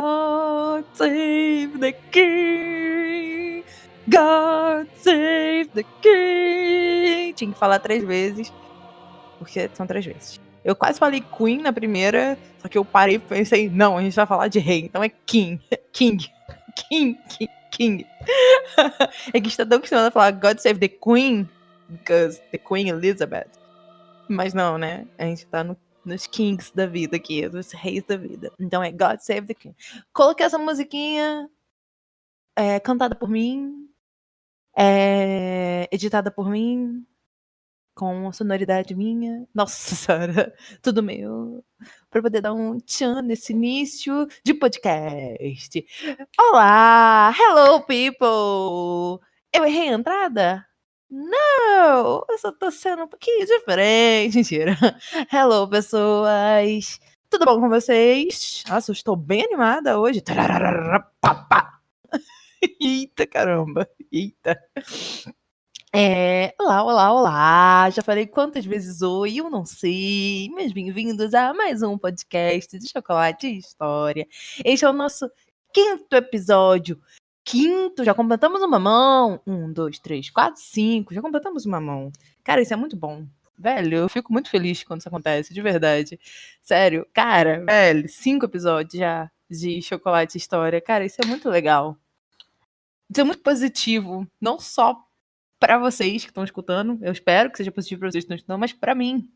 God save the king! God save the king! Tinha que falar 3 vezes, porque são 3 vezes. Eu quase falei Queen na primeira, só que eu parei e pensei, não, a gente vai falar de rei, então é King. King. King. King. King. É que está tão acostumado a falar God save the Queen, because the Queen Elizabeth. Mas não, né? A gente tá nos kings da vida aqui, nos reis da vida. Então é God Save the King. Coloquei essa musiquinha cantada por mim, editada por mim, com sonoridade minha. Nossa senhora, tudo meu. Pra poder dar um tchan nesse início de podcast. Olá! Hello, people! Eu errei a entrada? Não! Eu só tô sendo um pouquinho diferente. Mentira. Hello, pessoas! Tudo bom com vocês? Nossa, eu estou bem animada hoje. Eita, caramba! Eita! Olá, olá, olá! Já falei quantas vezes oi, eu não sei. Mas bem-vindos a mais um podcast de Chocolate e História. Este é o nosso 5º episódio. Já completamos uma mão. 1, 2, 3, 4, 5. Já completamos uma mão. Cara, isso é muito bom. Velho, eu fico muito feliz quando isso acontece, de verdade. Sério, cara, velho, 5 episódios já de Chocolate e História. Cara, isso é muito legal. Isso é muito positivo. Não só pra vocês que estão escutando, eu espero que seja positivo pra vocês que estão escutando, mas pra mim.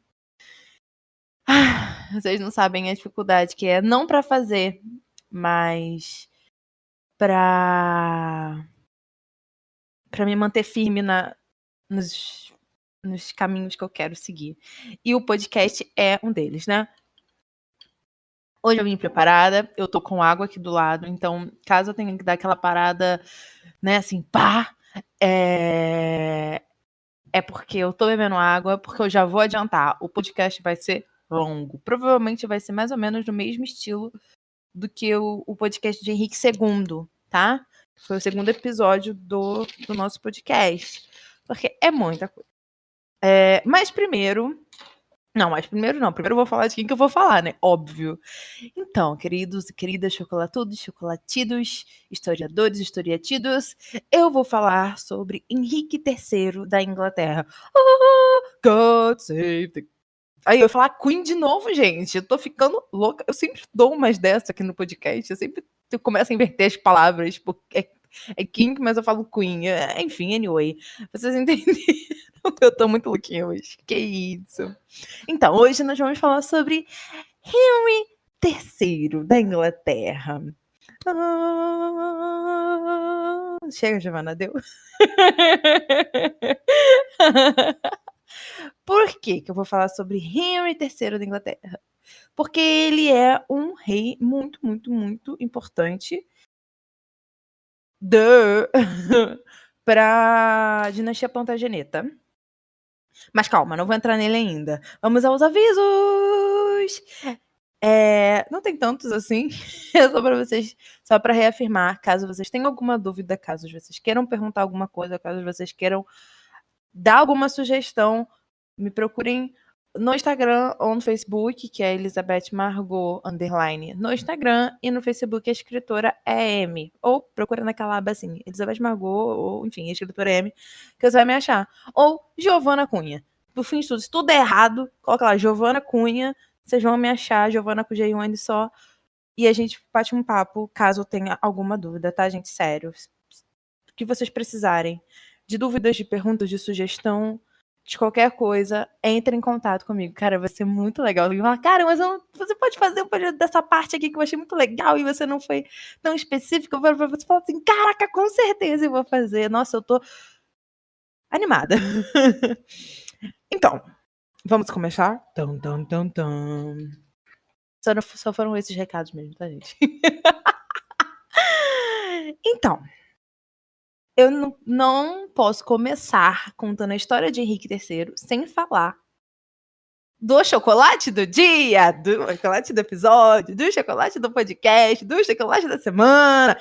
Vocês não sabem a dificuldade que é, não pra fazer, mas pra me manter firme nos caminhos que eu quero seguir. E o podcast é um deles, né? Hoje eu vim preparada, eu tô com água aqui do lado, então caso eu tenha que dar aquela parada, né, assim, pá, é porque eu tô bebendo água, porque eu já vou adiantar. O podcast vai ser longo. Provavelmente vai ser mais ou menos do mesmo estilo do que o podcast de Henrique II, tá? Foi o 2º episódio do nosso podcast. Porque é muita coisa. Mas primeiro... Primeiro eu vou falar de quem que eu vou falar, né? Óbvio. Então, queridos e queridas chocolatudos, chocolatidos, historiadores, historiatidos, eu vou falar sobre Henrique III da Inglaterra. Oh, God save the... Aí eu vou falar Queen de novo, gente. Eu tô ficando louca. Eu sempre dou umas dessas aqui no podcast. Eu começo a inverter as palavras, porque é King, mas eu falo Queen. Enfim, anyway. Vocês entenderam? Eu tô muito louquinha hoje. Que isso. Então, hoje nós vamos falar sobre Henry III da Inglaterra. Chega, Giovana, deu. Por que eu vou falar sobre Henry III da Inglaterra? Porque ele é um rei muito, muito, muito importante para a dinastia Plantageneta. Mas calma, não vou entrar nele ainda. Vamos aos avisos! Não tem tantos assim. É só para vocês, só para reafirmar, caso vocês tenham alguma dúvida, caso vocês queiram perguntar alguma coisa, caso vocês queiram dar alguma sugestão, me procurem no Instagram ou no Facebook, que é Elizabeth Margot _ no Instagram, e no Facebook a escritora é M. Ou procura naquela aba assim, Elizabeth Margot, ou enfim, a escritora é M, que você vai me achar. Ou Giovana Cunha. No fim de tudo, se tudo é errado, coloca lá, Giovana Cunha, vocês vão me achar, Giovana com G1 só, e a gente bate um papo, caso tenha alguma dúvida, tá, gente? Sério. O que vocês precisarem de dúvidas, de perguntas, de sugestão, de qualquer coisa, entre em contato comigo. Cara, vai ser muito legal. Cara, mas você pode fazer dessa parte aqui que eu achei muito legal e você não foi tão específico. Você fala assim, caraca, com certeza eu vou fazer. Nossa, eu tô animada. Então, vamos começar? Só foram esses recados mesmo, tá, gente? Então, eu não posso começar contando a história de Henrique III sem falar do chocolate do dia, do chocolate do episódio, do chocolate do podcast, do chocolate da semana.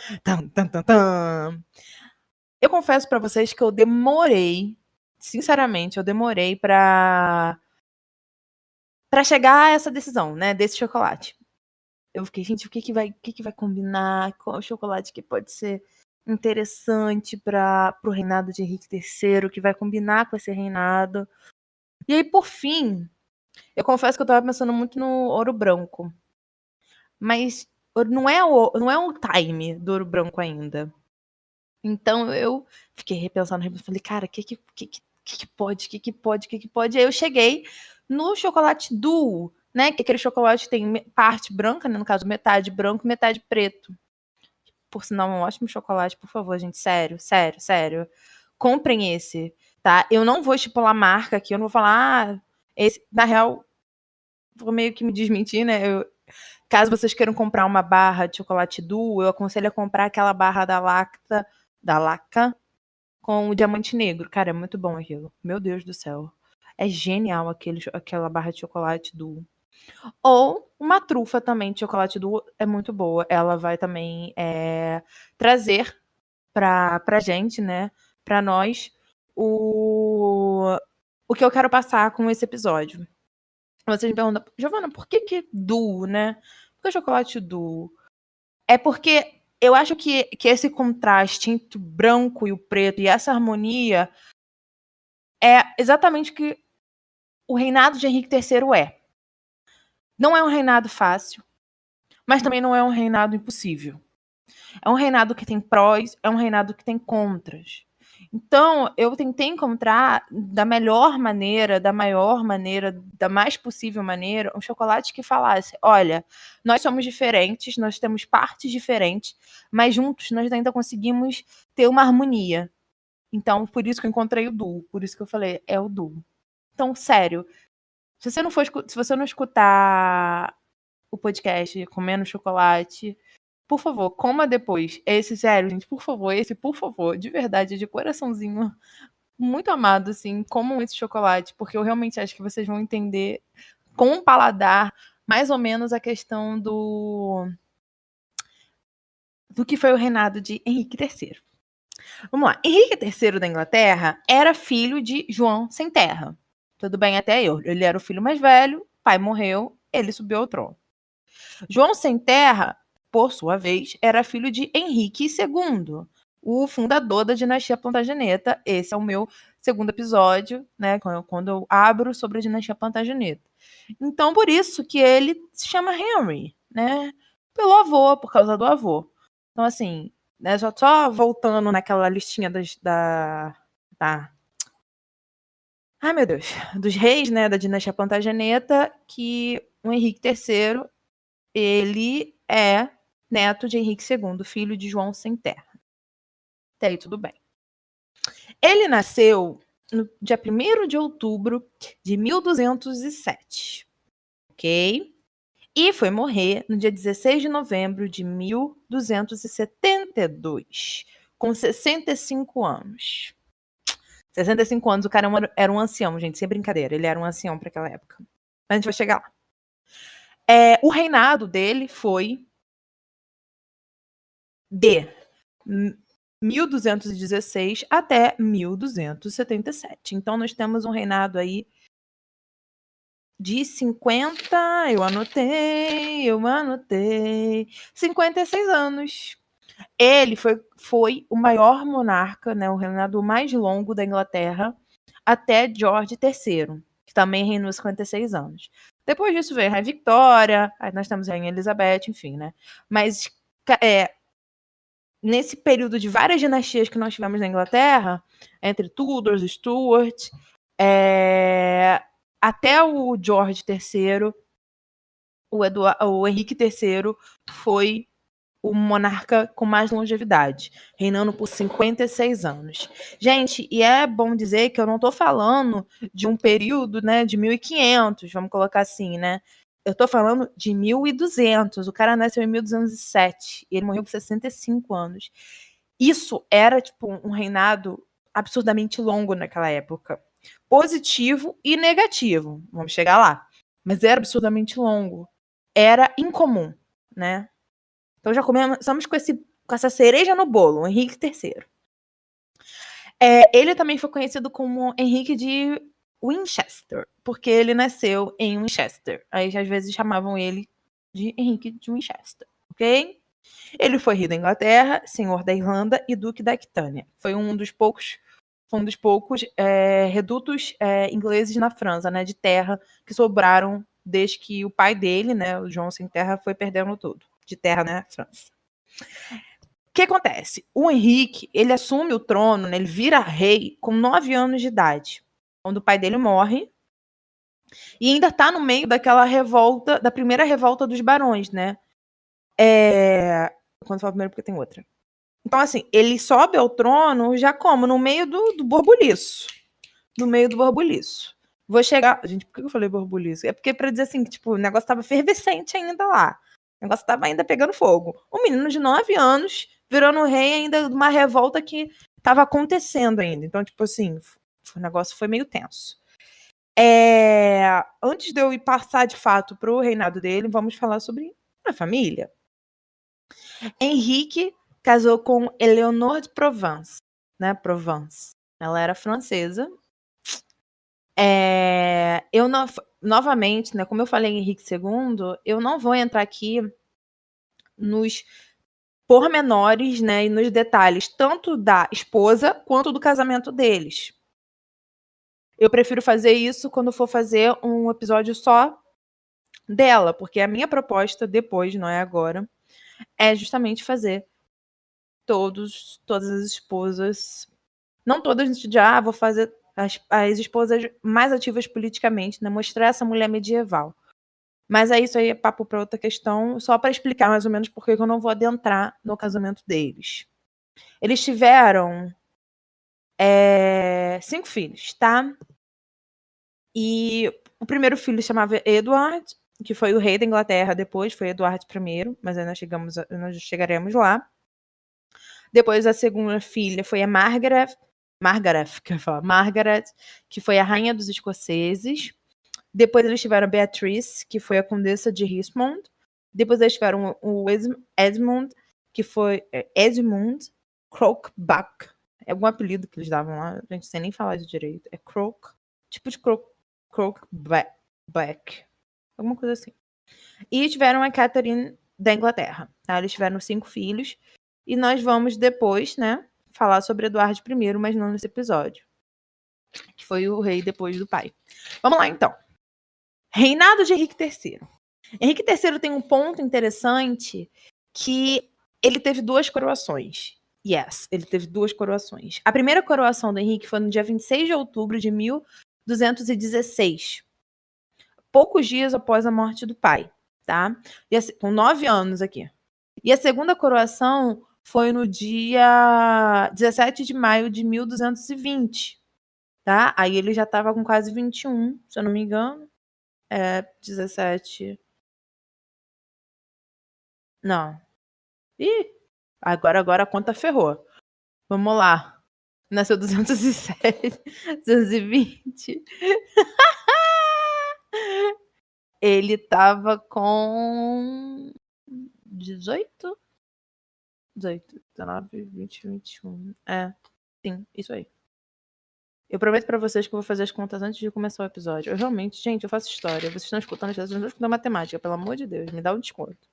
Eu confesso pra vocês que eu demorei, sinceramente, pra chegar a essa decisão, né, desse chocolate. Eu fiquei, gente, o que que vai combinar? Qual o chocolate que pode ser interessante para o reinado de Henrique III, que vai combinar com esse reinado. E aí, por fim, eu confesso que eu tava pensando muito no ouro branco. Mas não é o time do ouro branco ainda. Então eu fiquei repensando, falei, cara, o que pode, o que pode, o que pode? Aí eu cheguei no chocolate Duo, né? Que é aquele chocolate que tem parte branca, né? No caso, metade branco, metade preto. Por sinal, um ótimo chocolate, por favor, gente. Sério, sério, sério. Comprem esse, tá? Eu não vou estipular marca aqui, eu não vou falar, esse, na real, vou meio que me desmentir, né? Caso vocês queiram comprar uma barra de chocolate Duo, eu aconselho a comprar aquela barra da Laca, com o diamante negro. Cara, é muito bom aquilo. Meu Deus do céu. É genial aquela barra de chocolate Duo. Ou uma trufa também de chocolate Duo é muito boa. Ela vai também trazer pra gente, né? Pra nós, o que eu quero passar com esse episódio. Vocês me perguntam, Giovana, por que Duo, né? Por que chocolate Duo? É porque eu acho que esse contraste entre o branco e o preto e essa harmonia é exatamente o que o reinado de Henrique III é. Não é um reinado fácil, mas também não é um reinado impossível. É um reinado que tem prós, é um reinado que tem contras. Então, eu tentei encontrar da melhor maneira, da maior maneira, da mais possível maneira, um chocolate que falasse: olha, nós somos diferentes, nós temos partes diferentes, mas juntos nós ainda conseguimos ter uma harmonia. Então, por isso que eu encontrei o Duo, por isso que eu falei, é o Duo. Então, sério, se você não escutar o podcast Comendo Chocolate, por favor, coma depois. Esse, sério, gente, por favor, de verdade, de coraçãozinho, muito amado, assim, comam esse chocolate, porque eu realmente acho que vocês vão entender com o paladar mais ou menos a questão do que foi o reinado de Henrique III. Vamos lá. Henrique III da Inglaterra era filho de João Sem Terra. Tudo bem até eu. Ele era o filho mais velho, pai morreu, ele subiu ao trono. João Sem Terra, por sua vez, era filho de Henrique II, o fundador da dinastia Plantageneta. Esse é o meu segundo episódio, né, quando eu abro sobre a dinastia Plantageneta. Então, por isso que ele se chama Henry, né, pelo avô, por causa do avô. Então, assim, né, só voltando naquela listinha ai, meu Deus, dos reis, né, da dinastia Plantageneta, que o Henrique III, ele é neto de Henrique II, filho de João Sem Terra. Até aí tudo bem. Ele nasceu no dia 1º de outubro de 1207, ok? E foi morrer no dia 16 de novembro de 1272, com 65 anos. 65 anos, o cara era um ancião, gente, sem brincadeira. Ele era um ancião para aquela época. Mas a gente vai chegar lá. O reinado dele foi de 1216 até 1277. Então, nós temos um reinado aí de 56 anos. Ele foi o maior monarca, né, o reinado mais longo da Inglaterra, até George III, que também reinou 56 anos. Depois disso veio a Rainha Victoria, aí nós temos a Rainha Elizabeth, enfim, né? Mas nesse período de várias dinastias que nós tivemos na Inglaterra, entre Tudors, Stuart, até o George III, o Henrique III foi o monarca com mais longevidade, reinando por 56 anos. Gente, e é bom dizer que eu não estou falando de um período, né, de 1500, vamos colocar assim, né? Eu tô falando de 1200. O cara nasceu em 1207 e ele morreu com 65 anos. Isso era, tipo, um reinado absurdamente longo naquela época. Positivo e negativo. Vamos chegar lá. Mas era absurdamente longo. Era incomum, né? Então já começamos com essa cereja no bolo, o Henrique III. Ele também foi conhecido como Henrique de Winchester, porque ele nasceu em Winchester. Aí às vezes chamavam ele de Henrique de Winchester, ok? Ele foi rei da Inglaterra, senhor da Irlanda e duque da Aquitânia. Foi um dos poucos redutos ingleses na França, né, de terra, que sobraram desde que o pai dele, né, o João sem terra, foi perdendo tudo de terra na França. O que acontece? O Henrique, ele assume o trono, né, ele vira rei com 9 anos de idade, quando o pai dele morre, e ainda está no meio daquela revolta, da primeira revolta dos barões, né? Quando eu falo primeiro, porque tem outra. Então, assim, ele sobe ao trono já como? No meio do borbuliço. No meio do borbuliço. Vou chegar. Gente, por que eu falei borbuliço? É porque pra dizer assim, que tipo, o negócio tava fervescente ainda lá. O negócio tava ainda pegando fogo. Um menino de 9 anos virando rei ainda de uma revolta que tava acontecendo ainda. Então, tipo assim, o negócio foi meio tenso. Antes de eu ir passar de fato pro reinado dele, vamos falar sobre a família. Henrique casou com Eleonore de Provence, né? Provence. Ela era francesa. Eu novamente, né? Como eu falei em Henrique II, eu não vou entrar aqui nos pormenores, né? E nos detalhes tanto da esposa quanto do casamento deles. Eu prefiro fazer isso quando for fazer um episódio só dela, porque a minha proposta depois, não é agora, é justamente fazer todas as esposas, não todas de vou fazer as esposas mais ativas politicamente, né? Mostrar essa mulher medieval. Mas isso aí é papo para outra questão, só para explicar mais ou menos por que eu não vou adentrar no casamento deles. Eles tiveram 5 filhos, tá? E o primeiro filho chamava Edward, que foi o rei da Inglaterra depois, foi Eduardo I, mas aí nós chegaremos lá. Depois a segunda filha foi a Margaret, que foi a rainha dos escoceses. Depois eles tiveram a Beatriz, que foi a condessa de Richmond. Depois eles tiveram o Edmund, que foi Edmund Crokeback. É algum apelido que eles davam lá, a gente sem nem falar isso direito. É tipo de Crokeback. Alguma coisa assim. E tiveram a Catherine da Inglaterra. Tá? Eles tiveram 5 filhos. E nós vamos depois, né, falar sobre Eduardo I, mas não nesse episódio. Que foi o rei depois do pai. Vamos lá, então. Reinado de Henrique III. Henrique III tem um ponto interessante que ele teve 2 coroações. Yes, ele teve 2 coroações. A primeira coroação do Henrique foi no dia 26 de outubro de 1216. Poucos dias após a morte do pai, tá? Com 9 anos aqui. E a segunda coroação foi no dia 17 de maio de 1220, tá? Aí ele já estava com quase 21, se eu não me engano. 17. Não. Ih, agora a conta ferrou. Vamos lá. Nasceu 207, 220. Ele tava com 18? 18, 19, 20, 21. Sim, isso aí. Eu prometo pra vocês que eu vou fazer as contas antes de começar o episódio. Eu realmente, gente, eu faço história. Vocês estão escutando, vocês não estão escutando matemática, pelo amor de Deus, me dá um desconto.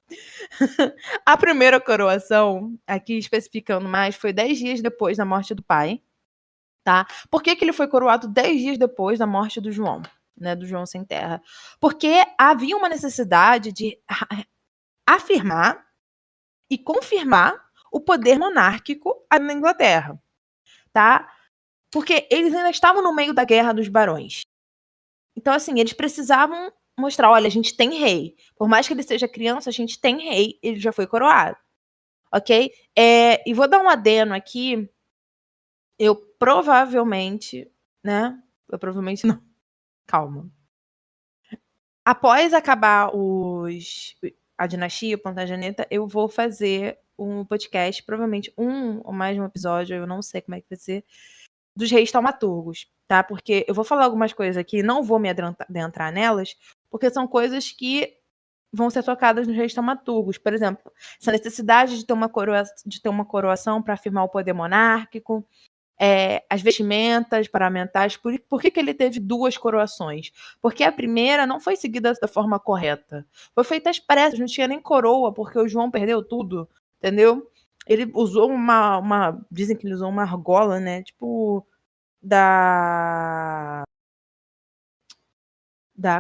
A primeira coroação, aqui especificando mais, foi 10 dias depois da morte do pai, tá? Por que ele foi coroado 10 dias depois da morte do João, né, do João sem terra? Porque havia uma necessidade de afirmar e confirmar o poder monárquico na Inglaterra, tá? Porque eles ainda estavam no meio da Guerra dos Barões. Então, assim, eles precisavam mostrar, olha, a gente tem rei. Por mais que ele seja criança, a gente tem rei, ele já foi coroado. Ok? E vou dar um adeno aqui. Eu provavelmente, né? Eu provavelmente não. Calma. Após acabar a dinastia, o Plantageneta, eu vou fazer um podcast, provavelmente um ou mais de um episódio, eu não sei como é que vai ser, dos reis taumaturgos, tá? Porque eu vou falar algumas coisas aqui, não vou me adentrar nelas, porque são coisas que vão ser tocadas nos reis taumaturgos. Por exemplo, essa necessidade de ter uma coroação para afirmar o poder monárquico, as vestimentas paramentais. Por que ele teve 2 coroações? Porque a primeira não foi seguida da forma correta. Foi feita às pressas, não tinha nem coroa, porque o João perdeu tudo, entendeu? Ele usou dizem que ele usou uma argola, né? Tipo,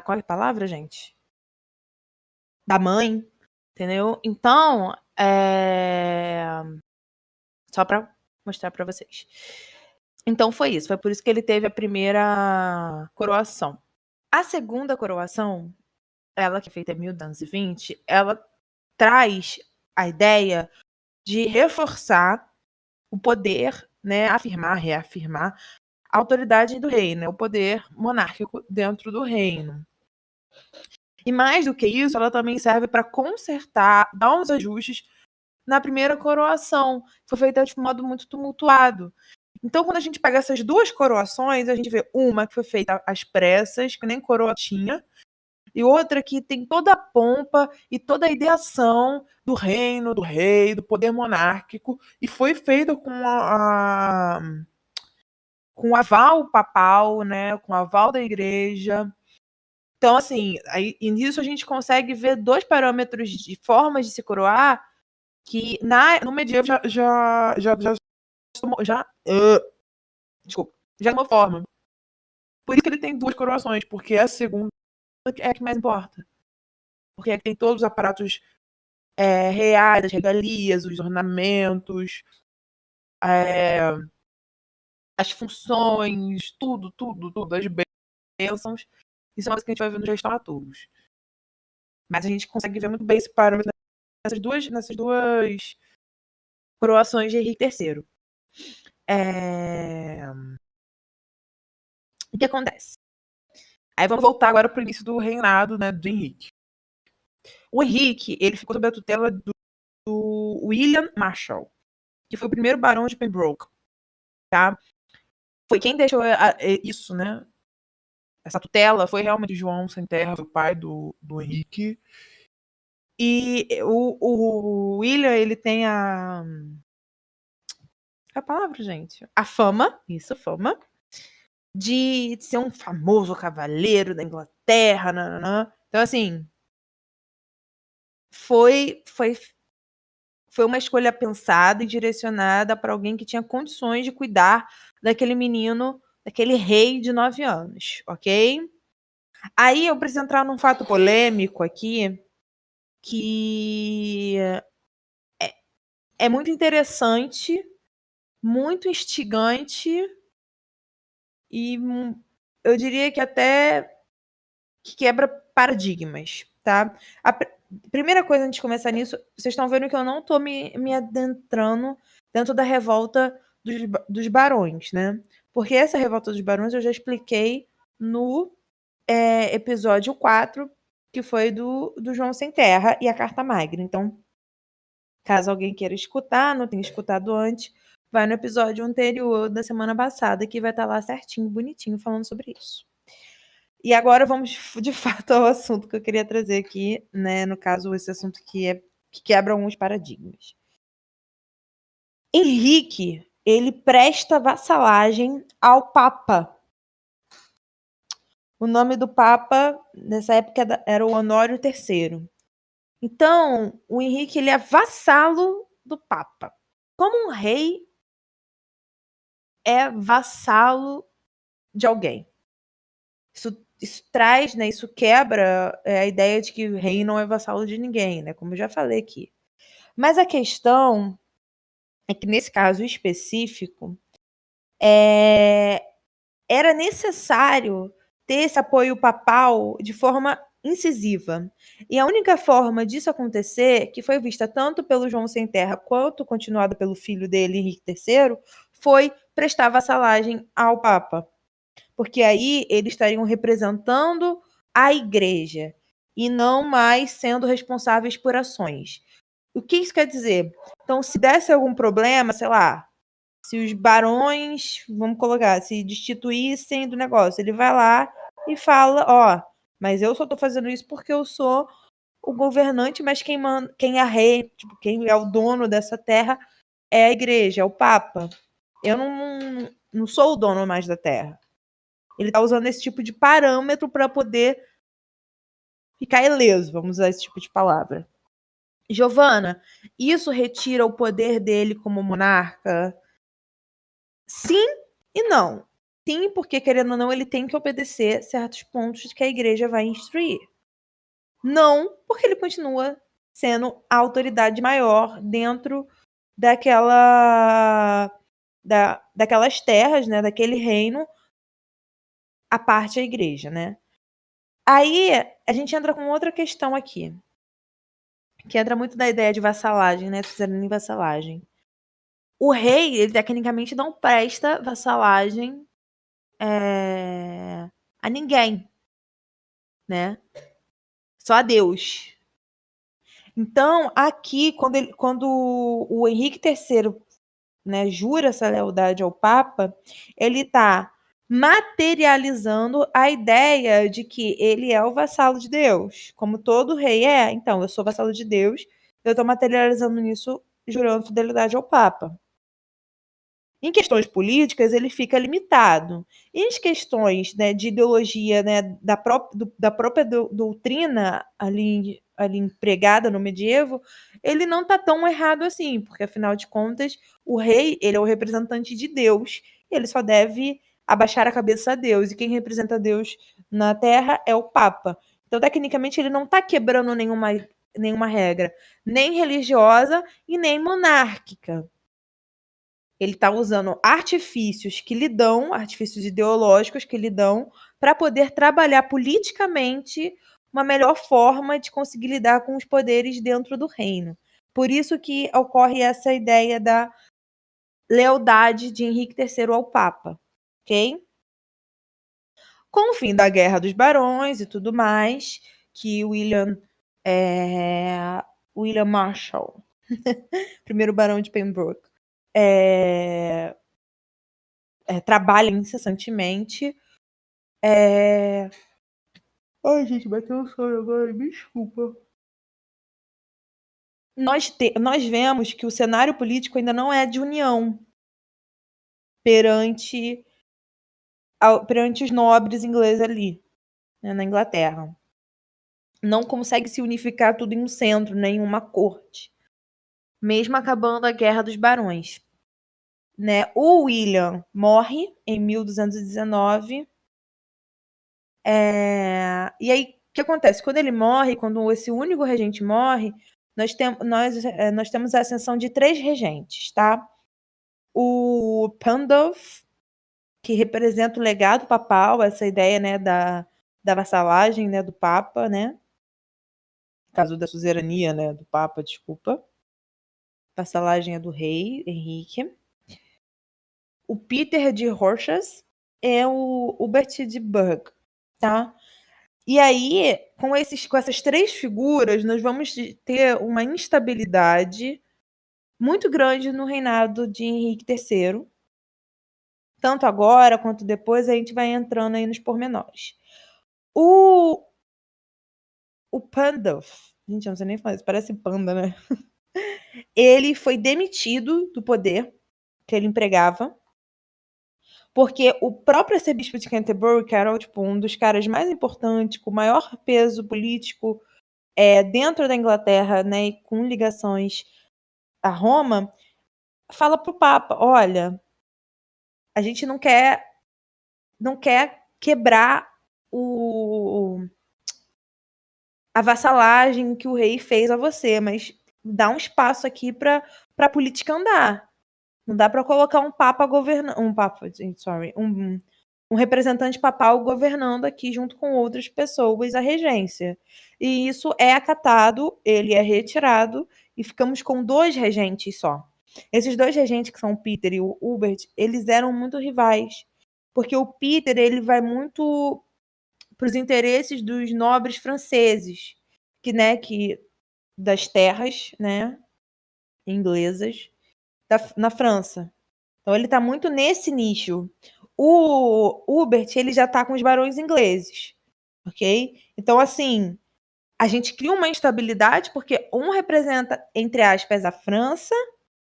qual é a palavra, gente? Da mãe, entendeu? Então, só pra mostrar pra vocês. Então foi isso, foi por isso que ele teve a primeira coroação. A segunda coroação, ela que é feita em 1220, ela traz a ideia de reforçar o poder, né, reafirmar a autoridade do rei, né, o poder monárquico dentro do reino. E mais do que isso, ela também serve para consertar, dar uns ajustes na primeira coroação, que foi feita de modo muito tumultuado. Então, quando a gente pega essas 2 coroações, a gente vê uma que foi feita às pressas, que nem coroa tinha, e outra que tem toda a pompa e toda a ideação do reino, do rei, do poder monárquico, e foi feita com o aval papal, né, com o aval da igreja. Então, assim, e nisso a gente consegue ver 2 parâmetros de formas de se coroar que no medievo já tomou forma. Por isso que ele tem 2 coroações, porque a segunda é a que mais importa. Porque tem todos os aparatos reais, as regalias, os ornamentos, as funções, tudo, as bênçãos. Isso é uma coisa que a gente vai ver nos restauratouros. Mas a gente consegue ver muito bem esse parâmetro nessas duas coroações de Henrique III. O que acontece? Aí vamos voltar agora para o início do reinado, né, do Henrique. O Henrique, ele ficou sob a tutela do William Marshall, que foi o primeiro barão de Pembroke, tá? Foi quem deixou isso, né? Essa tutela foi realmente João Sem Terra, o pai do Henrique. E o William, ele tem a palavra, gente? A fama, de ser um famoso cavaleiro da Inglaterra, nananã. Então, assim, foi uma escolha pensada e direcionada para alguém que tinha condições de cuidar daquele menino, daquele rei de 9 anos, ok? Aí eu preciso entrar num fato polêmico aqui, que é muito interessante, muito instigante e eu diria que até que quebra paradigmas, tá? A primeira coisa antes de começar nisso, vocês estão vendo que eu não estou me adentrando dentro da revolta dos barões, né? Porque essa revolta dos barões eu já expliquei no episódio 4, que foi do João Sem Terra e a Carta Magna. Então, caso alguém queira escutar, não tenha escutado antes, vai no episódio anterior da semana passada, que vai estar lá certinho, bonitinho, falando sobre isso. E agora vamos de fato ao assunto que eu queria trazer aqui, né? No caso, esse assunto que quebra alguns paradigmas. Henrique, ele presta vassalagem ao Papa. O nome do Papa, nessa época, era o Honório III. Então, o Henrique, ele é vassalo do Papa. Como um rei é vassalo de alguém. Isso traz, né, isso quebra a ideia de que o rei não é vassalo de ninguém, né, como eu já falei aqui. Mas a questão é que, nesse caso específico, era necessário ter esse apoio papal de forma incisiva. E a única forma disso acontecer, que foi vista tanto pelo João Sem Terra quanto continuada pelo filho dele, Henrique III, foi prestar vassalagem ao Papa. Porque aí eles estariam representando a igreja e não mais sendo responsáveis por ações. O que isso quer dizer? Então, se desse algum problema, sei lá, se os barões, vamos colocar, se destituíssem do negócio, ele vai lá e fala, ó, mas eu só tô fazendo isso porque eu sou o governante, mas quem é rei, tipo, quem é o dono dessa terra é a igreja, é o Papa. eu não sou o dono mais da terra. Ele está usando esse tipo de parâmetro para poder ficar ileso, vamos usar esse tipo de palavra. Giovana, isso retira o poder dele como monarca? Sim e não. Sim, porque querendo ou não, ele tem que obedecer certos pontos que a igreja vai instruir. Não, porque ele continua sendo a autoridade maior dentro daquelas terras, né, daquele reino, a parte da igreja, né? Aí a gente entra com outra questão aqui, que entra muito da ideia de vassalagem, né, suzerania e vassalagem. O rei, ele tecnicamente não presta vassalagem a ninguém, né? Só a Deus. Então, aqui, quando o Henrique III, né, jura essa lealdade ao Papa, ele está materializando a ideia de que ele é o vassalo de Deus. Como todo rei é, então, eu sou vassalo de Deus, eu estou materializando nisso, jurando fidelidade ao Papa. Em questões políticas, ele fica limitado. Em questões, né, de ideologia, né, da própria doutrina ali empregada no medievo, ele não está tão errado assim, porque afinal de contas, o rei, ele é o representante de Deus, e ele só deve abaixar a cabeça a Deus, e quem representa Deus na Terra é o Papa. Então, tecnicamente, ele não está quebrando nenhuma regra, nem religiosa e nem monárquica. Ele está usando artifícios ideológicos que lhe dão, para poder trabalhar politicamente uma melhor forma de conseguir lidar com os poderes dentro do reino. Por isso que ocorre essa ideia da lealdade de Henrique III ao Papa, ok? Com o fim da Guerra dos Barões e tudo mais, que William Marshall, primeiro Barão de Pembroke, trabalha incessantemente. Ai, gente, bateu um sono agora, me desculpa. Nós vemos que o cenário político ainda não é de união perante os nobres ingleses ali, né, na Inglaterra. Não consegue se unificar tudo em um centro, nem em uma corte. Mesmo acabando a Guerra dos Barões. Né? O William morre em 1219. E aí, o que acontece? Quando ele morre, quando esse único regente morre, nós temos a ascensão de 3 regentes, tá? O Pandulf, que representa o legado papal, essa ideia, né, da vassalagem, né, do Papa, né? No caso da suzerania, né, do Papa, desculpa. Vassalagem é do rei Henrique. O Peter de Rochas é o Hubert de Burgh, tá? E aí, com essas 3 figuras, nós vamos ter uma instabilidade muito grande no reinado de Henrique III. Tanto agora quanto depois, a gente vai entrando aí nos pormenores. O Pandulf, gente, eu não sei nem falar isso, parece panda, né? Ele foi demitido do poder que ele empregava, porque o próprio arcebispo de Canterbury, que era tipo, um dos caras mais importantes, com maior peso político dentro da Inglaterra, né, e com ligações a Roma, fala pro Papa, olha, a gente não quer quebrar a vassalagem que o rei fez a você, mas dá um espaço aqui para a política andar. Não dá para colocar um papa governando, um representante papal governando aqui junto com outras pessoas a regência. E isso é acatado, ele é retirado e ficamos com 2 regentes só. Esses 2 regentes, que são o Peter e o Hubert, eles eram muito rivais, porque o Peter, ele vai muito para os interesses dos nobres franceses, que das terras, né, inglesas na França. Então ele está muito nesse nicho. O Hubert, ele já está com os barões ingleses, ok? Então, assim, a gente cria uma instabilidade porque um representa, entre aspas, a França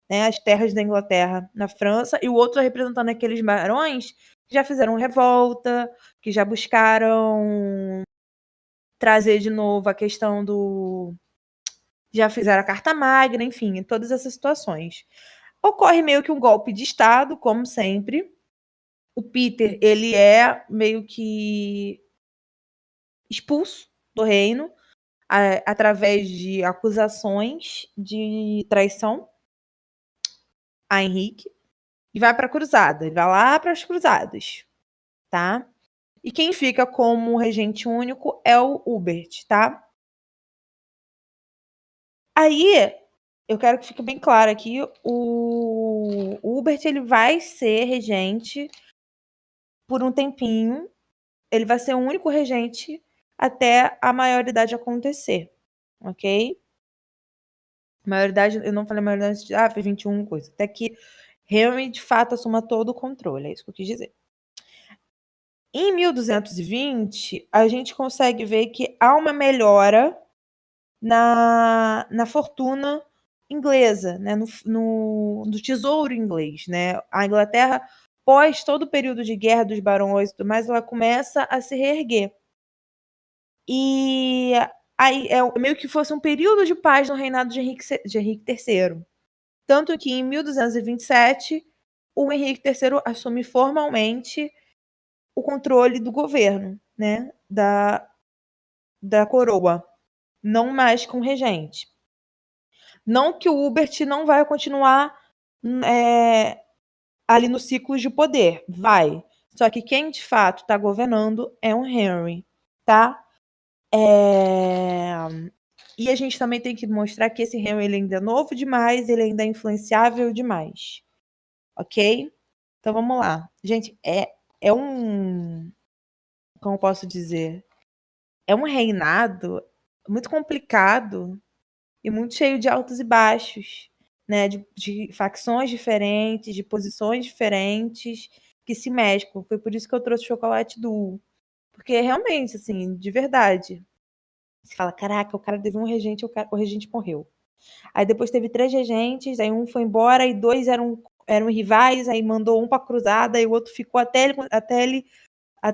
né, as terras da Inglaterra na França, e o outro representando aqueles barões que já fizeram revolta, que já buscaram trazer de novo a questão do... Já fizeram a Carta Magna, enfim, em todas essas situações. Ocorre meio que um golpe de Estado, como sempre. O Peter, ele é meio que expulso do reino através de acusações de traição a Henrique e vai para a cruzada. Ele vai lá para as cruzadas, tá? E quem fica como regente único é o Hubert, tá? Aí, eu quero que fique bem claro aqui, o Hubert, ele vai ser regente por um tempinho. Ele vai ser o único regente até a maioridade acontecer, ok? Maioridade, eu não falei maioridade, fez 21, coisa. Até que Henry, de fato, assuma todo o controle, é isso que eu quis dizer. Em 1220, a gente consegue ver que há uma melhora na fortuna inglesa, né? No tesouro inglês, né? A Inglaterra, pós todo o período de guerra dos barões e tudo mais, ela começa a se reerguer. E aí é meio que fosse um período de paz no reinado de Henrique III. Tanto que em 1227, o Henrique III assume formalmente o controle do governo, né? Da coroa, não mais com regente. Não que o Hubert não vai continuar ali nos ciclos de poder, vai. Só que quem de fato está governando é o Henry, tá? E a gente também tem que mostrar que esse Henry ele ainda é novo demais, ele ainda é influenciável demais, ok? Então vamos lá. Gente, é um... Como eu posso dizer? É um reinado muito complicado e muito cheio de altos e baixos, né? De facções diferentes, de posições diferentes que se mesclam. Foi por isso que eu trouxe o Chocolate Duo. Porque realmente, assim, de verdade, você fala, caraca, o cara teve um regente, o regente morreu. Aí depois teve 3 regentes, aí um foi embora e 2 eram rivais, aí mandou um pra cruzada e o outro ficou até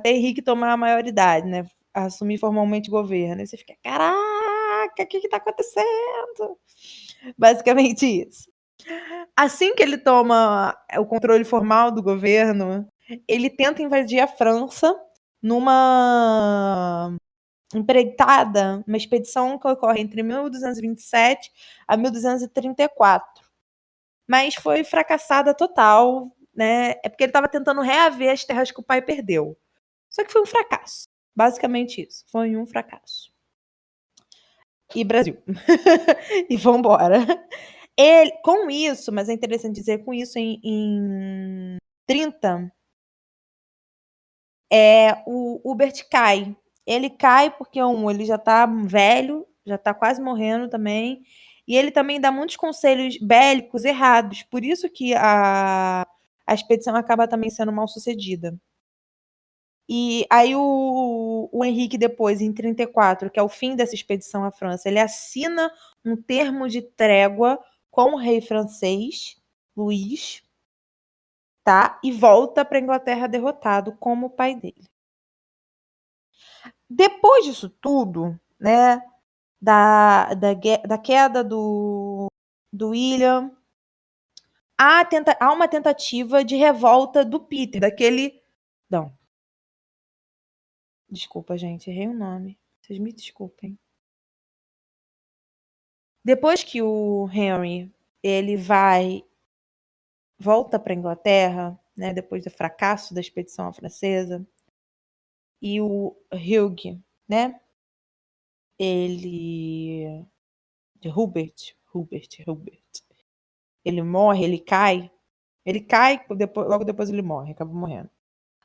Henrique tomar a maioridade, né? Assumir formalmente o governo. Aí você fica, caraca, o que tá acontecendo? Basicamente isso. Assim que ele toma o controle formal do governo, ele tenta invadir a França numa empreitada, uma expedição que ocorre entre 1227 a 1234. Mas foi fracassada total, né? É porque ele estava tentando reaver as terras que o pai perdeu. Só que foi um fracasso. Basicamente isso. Foi um fracasso. E Brasil. E vambora. Ele, com isso, mas é interessante dizer, com isso em 30, o Hubert cai. Ele cai porque ele já tá velho, já tá quase morrendo também, e ele também dá muitos conselhos bélicos errados, por isso que a expedição acaba também sendo mal sucedida. E aí o Henrique depois, em 34, que é o fim dessa expedição à França, ele assina um termo de trégua com o rei francês, Luís, tá? E volta para a Inglaterra derrotado como o pai dele. Depois disso tudo, né, da queda do William, há uma tentativa de revolta do Peter, daquele... Não. Desculpa, gente, errei o nome. Vocês me desculpem. Depois que o Henry ele volta para a Inglaterra, né, depois do fracasso da expedição francesa, e o Hugh, né, ele... Hubert. Ele morre, ele cai, logo depois ele morre, acaba morrendo.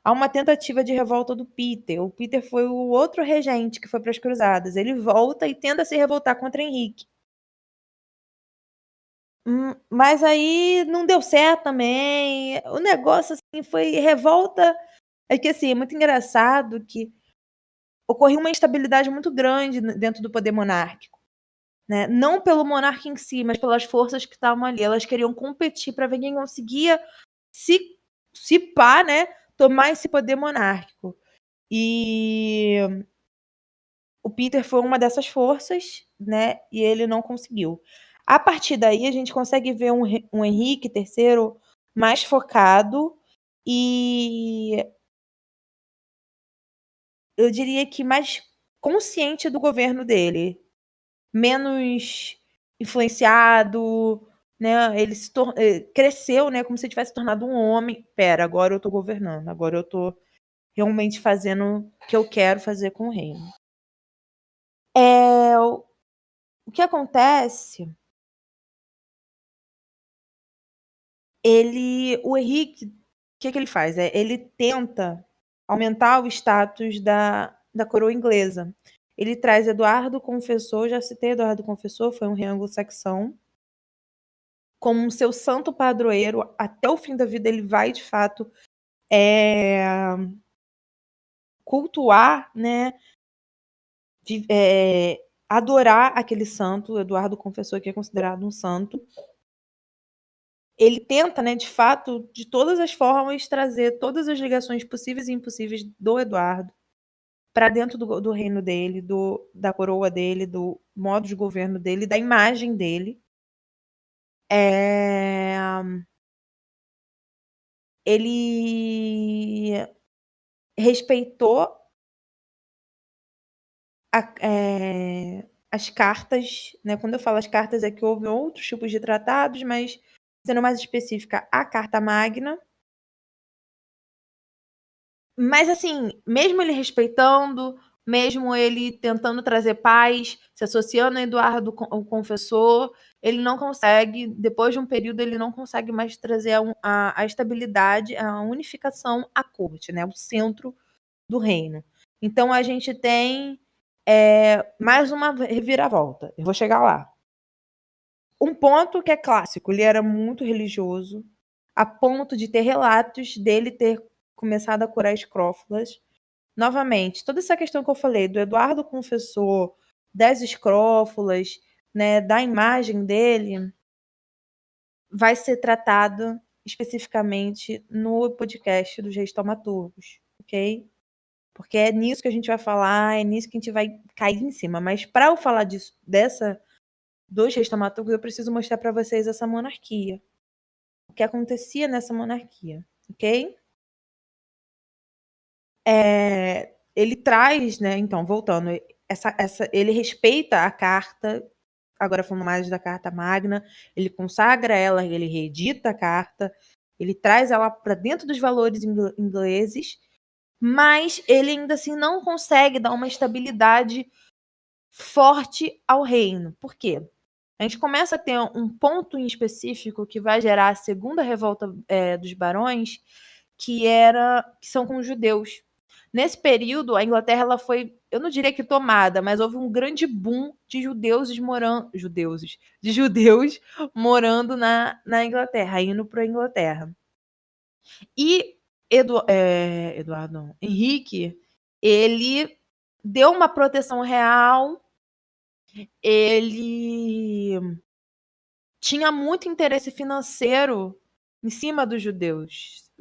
Há uma tentativa de revolta do Peter. O Peter foi o outro regente que foi para as cruzadas. Ele volta e tenta se revoltar contra Henrique. Mas aí não deu certo também. O negócio assim foi revolta. É que assim, é muito engraçado que ocorreu uma instabilidade muito grande dentro do poder monárquico, né? Não pelo monarca em si, mas pelas forças que estavam ali. Elas queriam competir para ver quem conseguia se pá, né, tomar esse poder monárquico. E o Peter foi uma dessas forças, né, e ele não conseguiu. A partir daí, a gente consegue ver um Henrique III mais focado e eu diria que mais consciente do governo dele, menos influenciado, né? Ele cresceu, né? Como se tivesse se tornado um homem. Pera, agora eu tô governando, agora eu tô realmente fazendo o que eu quero fazer com o reino. O que acontece? O Henrique, o que ele faz? Ele tenta aumentar o status da coroa inglesa. Ele traz Eduardo Confessor, já citei Eduardo Confessor, foi um rei anglo-saxão, como seu santo padroeiro. Até o fim da vida ele vai, de fato, cultuar, né, adorar aquele santo, Eduardo Confessor, que é considerado um santo. Ele tenta, né, de fato, de todas as formas, trazer todas as ligações possíveis e impossíveis do Eduardo para dentro do reino dele, da coroa dele, do modo de governo dele, da imagem dele. Ele respeitou as cartas, né? Quando eu falo as cartas, é que houve outros tipos de tratados, mas sendo mais específica, a Carta Magna. Mas assim, mesmo ele respeitando, mesmo ele tentando trazer paz, se associando a Eduardo o Confessor, ele não consegue, depois de um período, ele não consegue mais trazer a estabilidade, a unificação à corte, né? O centro do reino. Então a gente tem mais uma reviravolta. Eu vou chegar lá. Um ponto que é clássico, ele era muito religioso, a ponto de ter relatos dele ter começado a curar escrófulas. Novamente, toda essa questão que eu falei do Eduardo Confessor, das escrófulas, né, da imagem dele, vai ser tratado especificamente no podcast dos Reis Taumaturgos, ok? Porque é nisso que a gente vai falar, é nisso que a gente vai cair em cima. Mas para eu falar dos Reis Taumaturgos, eu preciso mostrar para vocês essa monarquia. O que acontecia nessa monarquia, ok? Ele traz, né? Então, voltando, ele respeita a carta, agora falando mais da Carta Magna, ele consagra ela, ele reedita a carta, ele traz ela para dentro dos valores ingleses, mas ele ainda assim não consegue dar uma estabilidade forte ao reino. Por quê? A gente começa a ter um ponto em específico que vai gerar a segunda revolta dos barões, que são com os judeus. Nesse período, a Inglaterra ela foi, eu não diria que tomada, mas houve um grande boom de judeus morando na Inglaterra, indo para a Inglaterra. E Eduardo, não, Henrique, ele deu uma proteção real, ele tinha muito interesse financeiro em cima dos judeus.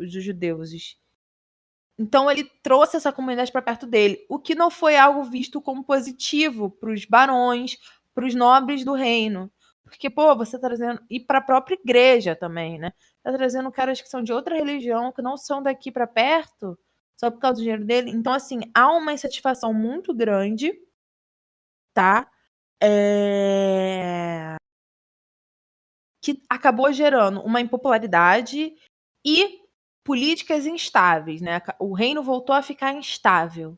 Então ele trouxe essa comunidade para perto dele, o que não foi algo visto como positivo para os barões, para os nobres do reino. Porque, pô, você tá trazendo. E para a própria igreja também, né? Tá trazendo caras que são de outra religião, que não são daqui para perto, só por causa do dinheiro dele. Então, assim, há uma insatisfação muito grande, tá? Que acabou gerando uma impopularidade e políticas instáveis, né? O reino voltou a ficar instável.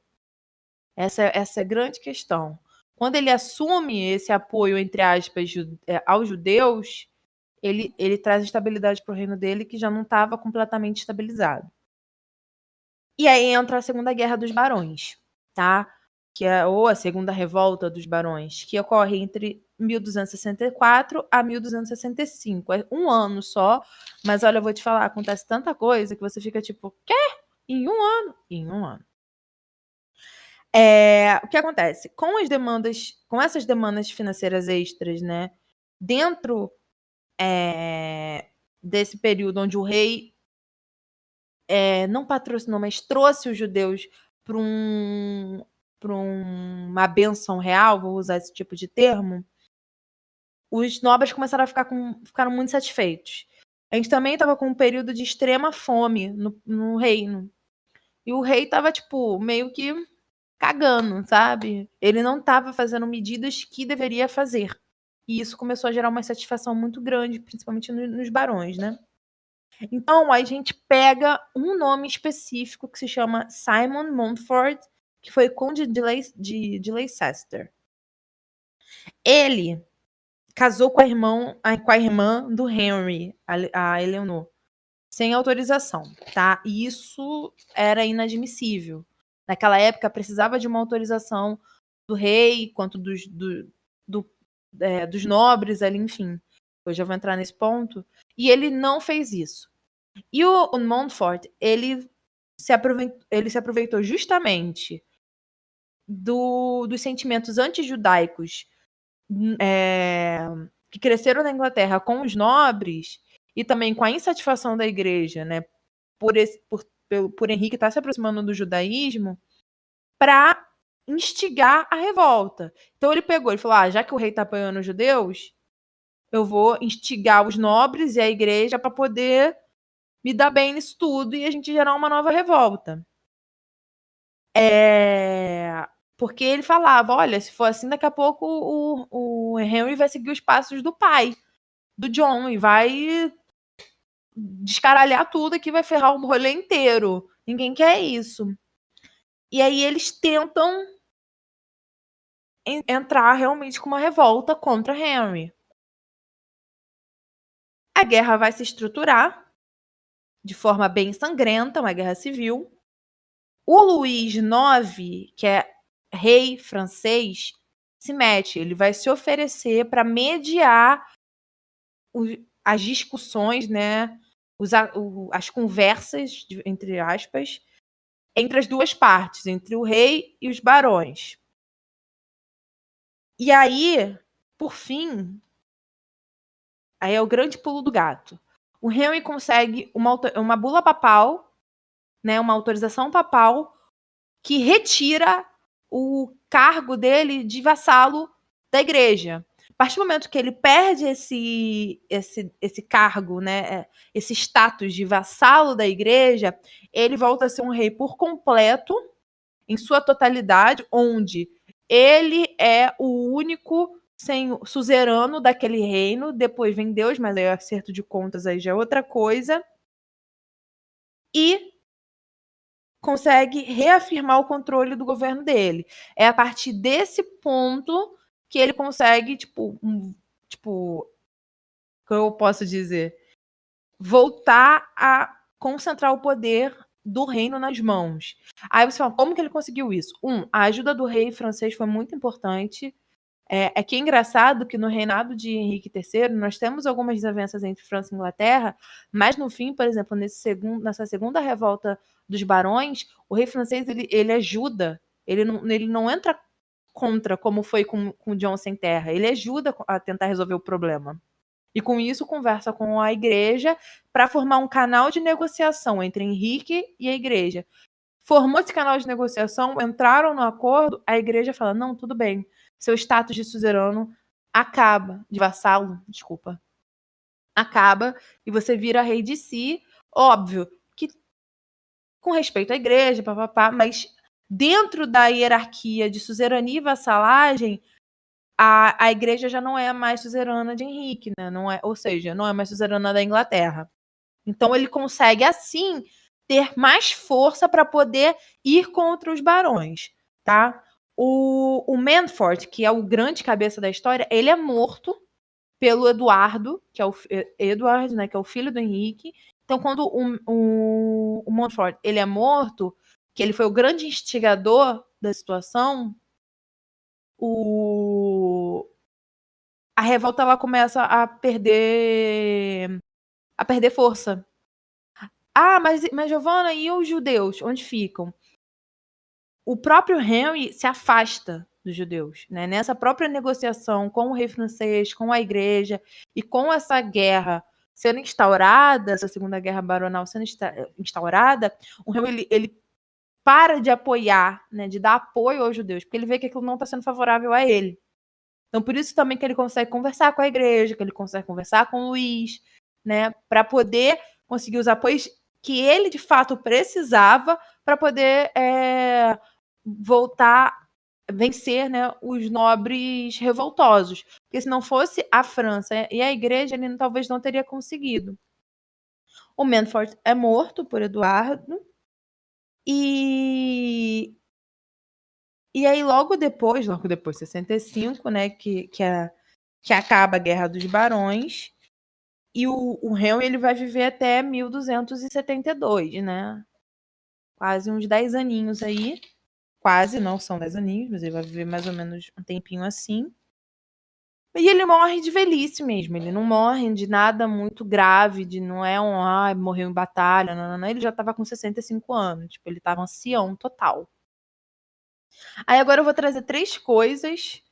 Essa é a grande questão. Quando ele assume esse apoio, entre aspas, aos judeus, ele traz estabilidade para o reino dele, que já não estava completamente estabilizado. E aí entra a Segunda Guerra dos Barões, tá? Ou a Segunda Revolta dos Barões, que ocorre entre 1264 a 1265. É um ano só, mas olha, eu vou te falar, acontece tanta coisa que você fica tipo, quê? Em um ano? Em um ano. O que acontece? Com essas demandas financeiras extras, né, dentro desse período onde o rei não patrocinou, mas trouxe os judeus para uma bênção real, vou usar esse tipo de termo, os nobres começaram a ficaram muito satisfeitos. A gente também estava com um período de extrema fome no reino. E o rei estava, tipo, meio que cagando, sabe? Ele não estava fazendo medidas que deveria fazer. E isso começou a gerar uma insatisfação muito grande, principalmente nos barões, né? Então, a gente pega um nome específico que se chama Simon Montfort, que foi conde de Leicester. Ele casou com a irmã do Henry, a Eleanor, sem autorização, tá? E isso era inadmissível. Naquela época, precisava de uma autorização do rei, quanto dos nobres ali, enfim. Eu já vou entrar nesse ponto. E ele não fez isso. E o Montfort, ele se aproveitou justamente dos sentimentos anti-judaicos que cresceram na Inglaterra com os nobres e também com a insatisfação da igreja, né, por Henrique estar se aproximando do judaísmo, para instigar a revolta. Então ele falou, já que o rei está apoiando os judeus, eu vou instigar os nobres e a igreja para poder me dar bem nisso tudo e a gente gerar uma nova revolta. Porque ele falava, olha, se for assim, daqui a pouco o Henry vai seguir os passos do pai, do John, e vai descaralhar tudo aqui, vai ferrar o rolê inteiro. Ninguém quer isso. E aí eles tentam entrar realmente com uma revolta contra Henry. A guerra vai se estruturar de forma bem sangrenta, uma guerra civil. O Luís IX, que é rei francês, se mete. Ele vai se oferecer para mediar as discussões, né, as conversas, entre aspas, entre as duas partes, entre o rei e os barões. E aí, por fim, aí é o grande pulo do gato. O Henry consegue uma bula papal, né, uma autorização papal, que retira o cargo dele de vassalo da igreja. A partir do momento que ele perde esse cargo, né, esse status de vassalo da igreja, ele volta a ser um rei por completo, em sua totalidade, onde ele é o único suzerano daquele reino. Depois vem Deus, mas aí o acerto de contas aí já é outra coisa. E consegue reafirmar o controle do governo dele. É a partir desse ponto que ele consegue, como eu posso dizer, voltar a concentrar o poder do reino nas mãos. Aí você fala, como que ele conseguiu isso? A ajuda do rei francês foi muito importante. Que é engraçado que no reinado de Henrique III nós temos algumas desavenças entre França e Inglaterra, mas no fim, por exemplo, nessa segunda revolta dos barões, o rei francês ele ajuda, ele não entra contra, como foi com John sem terra, ele ajuda a tentar resolver o problema. E com isso conversa com a igreja para formar um canal de negociação entre Henrique e a igreja. Formou esse canal de negociação, entraram no acordo, a igreja fala, não, tudo bem, seu status de suzerano acaba, de vassalo, desculpa, acaba, e você vira rei de si, óbvio, que com respeito à igreja, papapá, mas dentro da hierarquia de suzerania e vassalagem, a igreja já não é mais suzerana de Henrique, né? Ou seja, não é mais suzerana da Inglaterra. Então ele consegue, assim, ter mais força para poder ir contra os barões, tá? O Montfort, que é o grande cabeça da história, ele é morto pelo Eduardo, que é Edward, né, que é o filho do Henrique. Então, quando o Montfort ele é morto, que ele foi o grande instigador da situação, a revolta ela começa a perder força. Mas Giovana, e os judeus? Onde ficam? o próprio Henry se afasta dos judeus, né? Nessa própria negociação com o rei francês, com a igreja e com essa guerra sendo instaurada, essa Segunda Guerra Baronal sendo instaurada, o Henry ele para de apoiar, né, de dar apoio aos judeus, porque ele vê que aquilo não está sendo favorável a ele. Então, por isso também que ele consegue conversar com a igreja, que ele consegue conversar com o Luís, né, para poder conseguir os apoios que ele de fato precisava para poder voltar, vencer, né, os nobres revoltosos. Porque se não fosse a França e a igreja, ele talvez não teria conseguido. O Montfort é morto por Eduardo. E aí, logo depois, 65, né, que acaba a Guerra dos Barões, e o Henry ele vai viver até 1272, né? Quase uns 10 aninhos aí. Quase, não são 10 aninhos, mas ele vai viver mais ou menos um tempinho assim. E ele morre de velhice mesmo, ele não morre de nada muito grave, não é morreu em batalha, não, ele já estava com 65 anos, tipo, ele estava ancião total. Aí agora eu vou trazer 3 coisas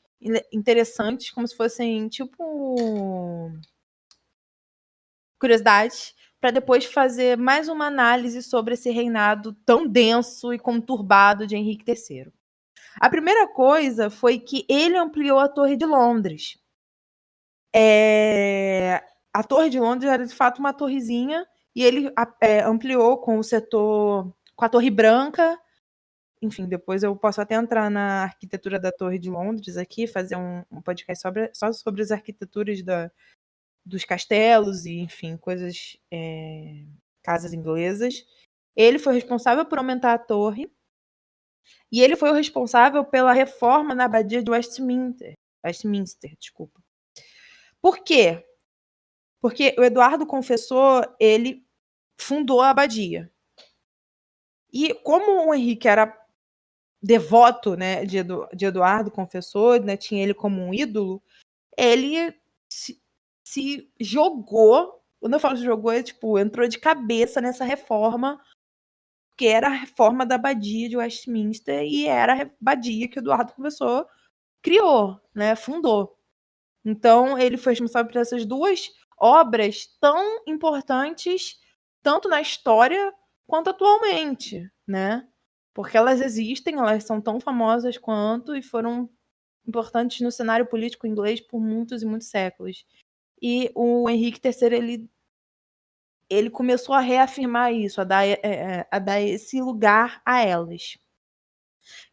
interessantes, como se fossem, tipo, curiosidades, para depois fazer mais uma análise sobre esse reinado tão denso e conturbado de Henrique III. A primeira coisa foi que ele ampliou a Torre de Londres. A Torre de Londres era de fato uma torrezinha e ele ampliou com o setor, com a Torre Branca. Enfim, depois eu posso até entrar na arquitetura da Torre de Londres aqui, fazer um podcast só sobre as arquiteturas dos castelos e, enfim, coisas, casas inglesas. Ele foi responsável por aumentar a torre e ele foi o responsável pela reforma na abadia de Westminster, desculpa. Por quê? Porque o Eduardo Confessor, ele fundou a abadia. E como o Henrique era devoto, né, de Eduardo Confessor, né, tinha ele como um ídolo, ele se jogou, quando eu falo se jogou, tipo, entrou de cabeça nessa reforma, que era a reforma da abadia de Westminster, e era a abadia que o Eduardo Confessor criou, né, fundou. Então, ele foi responsável por essas 2 obras tão importantes, tanto na história quanto atualmente, né? Porque elas existem, elas são tão famosas quanto e foram importantes no cenário político inglês por muitos e muitos séculos. E o Henrique III, ele começou a reafirmar isso, a dar esse lugar a elas.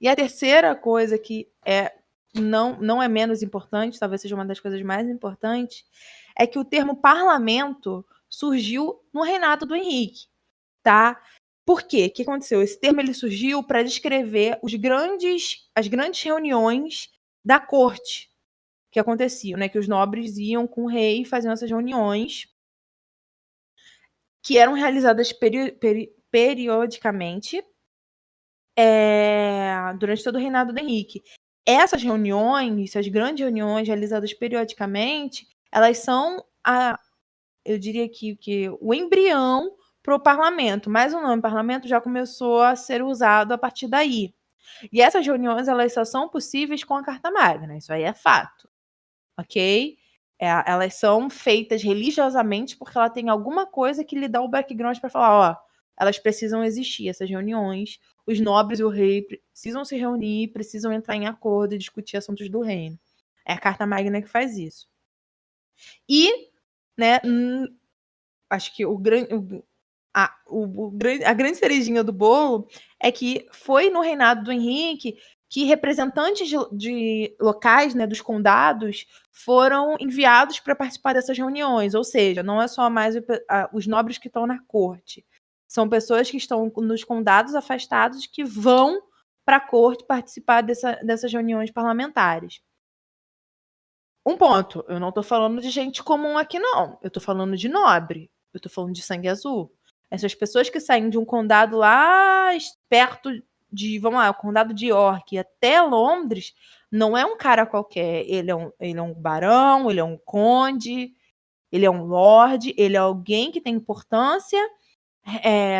E a terceira coisa que não é menos importante, talvez seja uma das coisas mais importantes, é que o termo parlamento surgiu no reinado do Henrique, tá? Por quê? O que aconteceu? Esse termo ele surgiu para descrever as grandes reuniões da corte que aconteciam, né? Que os nobres iam com o rei e faziam essas reuniões que eram realizadas periodicamente durante todo o reinado do Henrique. Essas reuniões, essas grandes reuniões realizadas periodicamente, elas são, eu diria que o embrião para o parlamento, mas o nome parlamento já começou a ser usado a partir daí. E essas reuniões, elas só são possíveis com a Carta Magna, isso aí é fato, ok? Elas são feitas religiosamente porque ela tem alguma coisa que lhe dá o background para falar, ó, elas precisam existir, essas reuniões, os nobres e o rei precisam se reunir, precisam entrar em acordo e discutir assuntos do reino. É a Carta Magna que faz isso. E, né, acho que a grande cerejinha do bolo é que foi no reinado do Henrique que representantes de locais, né, dos condados, foram enviados para participar dessas reuniões. Ou seja, não é só mais os nobres que estão na corte. São pessoas que estão nos condados afastados que vão para a corte participar dessas reuniões parlamentares. Um ponto, eu não estou falando de gente comum aqui, não. Eu estou falando de nobre. Eu estou falando de sangue azul. Essas pessoas que saem de um condado lá perto de, vamos lá, o condado de York até Londres, não é um cara qualquer. Ele é um barão, ele é um conde, ele é um lorde, ele é alguém que tem importância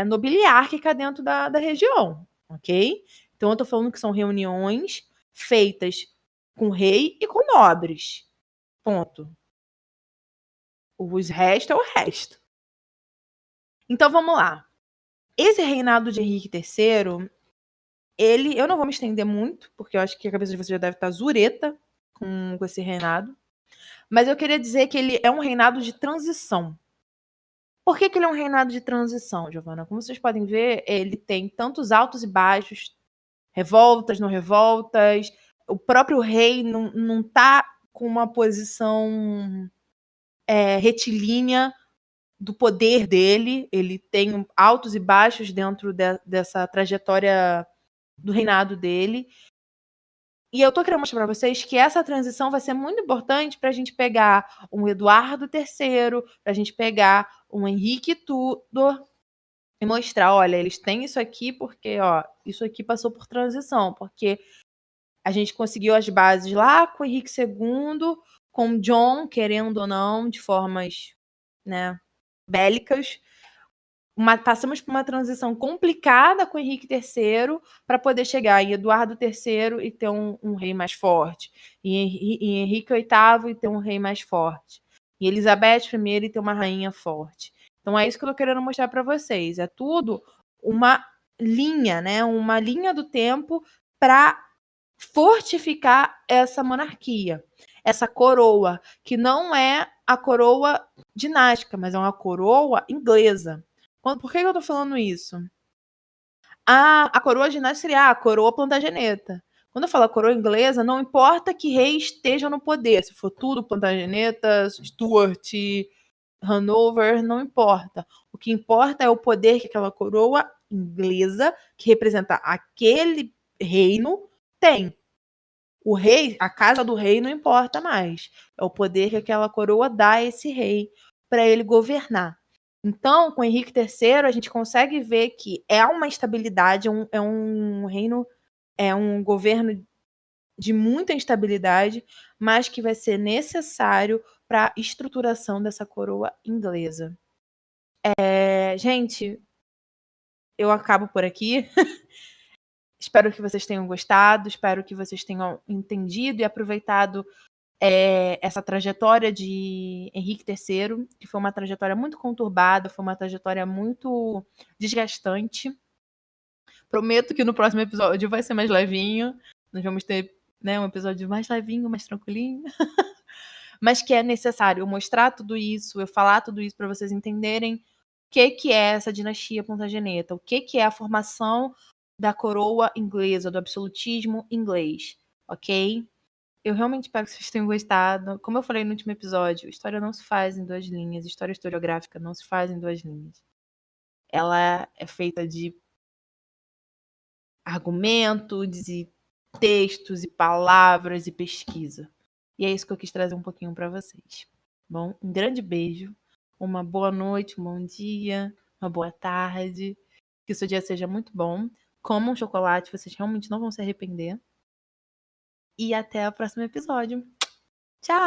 nobiliárquica dentro da região, ok? Então, eu tô falando que são reuniões feitas com o rei e com nobres. Ponto. Os restos é o resto. Então, vamos lá. Esse reinado de Henrique III, eu não vou me estender muito, porque eu acho que a cabeça de você já deve estar zureta com esse reinado. Mas eu queria dizer que ele é um reinado de transição. Por que ele é um reinado de transição, Giovana? Como vocês podem ver, ele tem tantos altos e baixos, revoltas, não revoltas. O próprio rei não tá com uma posição retilínea do poder dele. Ele tem altos e baixos dentro dessa trajetória do reinado dele. E eu tô querendo mostrar para vocês que essa transição vai ser muito importante para a gente pegar um Eduardo III, para a gente pegar um Henrique Tudor e mostrar, olha, eles têm isso aqui porque, ó, isso aqui passou por transição, porque a gente conseguiu as bases lá com o Henrique II, com o John, querendo ou não, de formas, né, bélicas. Passamos por uma transição complicada com o Henrique III para poder chegar em Eduardo III e ter um rei mais forte, e em Henrique VIII e ter um rei mais forte, e Elizabeth I e ter uma rainha forte. Então é isso que eu tô querendo mostrar para vocês. É tudo uma linha, né? Uma linha do tempo para fortificar essa monarquia, essa coroa, que não é a coroa dinástica, mas é uma coroa inglesa. Por que eu tô falando isso? A coroa ginástica seria a coroa Plantageneta. Quando eu falo coroa inglesa, não importa que rei esteja no poder. Se for tudo Plantageneta, Stuart, Hanover, não importa. O que importa é o poder que aquela coroa inglesa, que representa aquele reino, tem. O rei, a casa do rei não importa mais. É o poder que aquela coroa dá a esse rei para ele governar. Então, com Henrique III, a gente consegue ver que é uma estabilidade, é um reino, é um governo de muita instabilidade, mas que vai ser necessário para a estruturação dessa coroa inglesa. Gente, eu acabo por aqui. Espero que vocês tenham gostado, espero que vocês tenham entendido e aproveitado essa trajetória de Henrique III, que foi uma trajetória muito conturbada, foi uma trajetória muito desgastante. Prometo que no próximo episódio vai ser mais levinho. Nós vamos ter, né, um episódio mais levinho, mais tranquilinho. Mas que é necessário eu mostrar tudo isso, eu falar tudo isso para vocês entenderem o que é essa dinastia Plantageneta, o que é a formação da coroa inglesa, do absolutismo inglês, ok? Eu realmente espero que vocês tenham gostado. Como eu falei no último episódio, história não se faz em 2 linhas, história historiográfica não se faz em 2 linhas. Ela é feita de argumentos e textos e palavras e pesquisa. E é isso que eu quis trazer um pouquinho para vocês. Bom, um grande beijo, uma boa noite, um bom dia, uma boa tarde. Que o seu dia seja muito bom. Comam chocolate, vocês realmente não vão se arrepender. E até o próximo episódio. Tchau!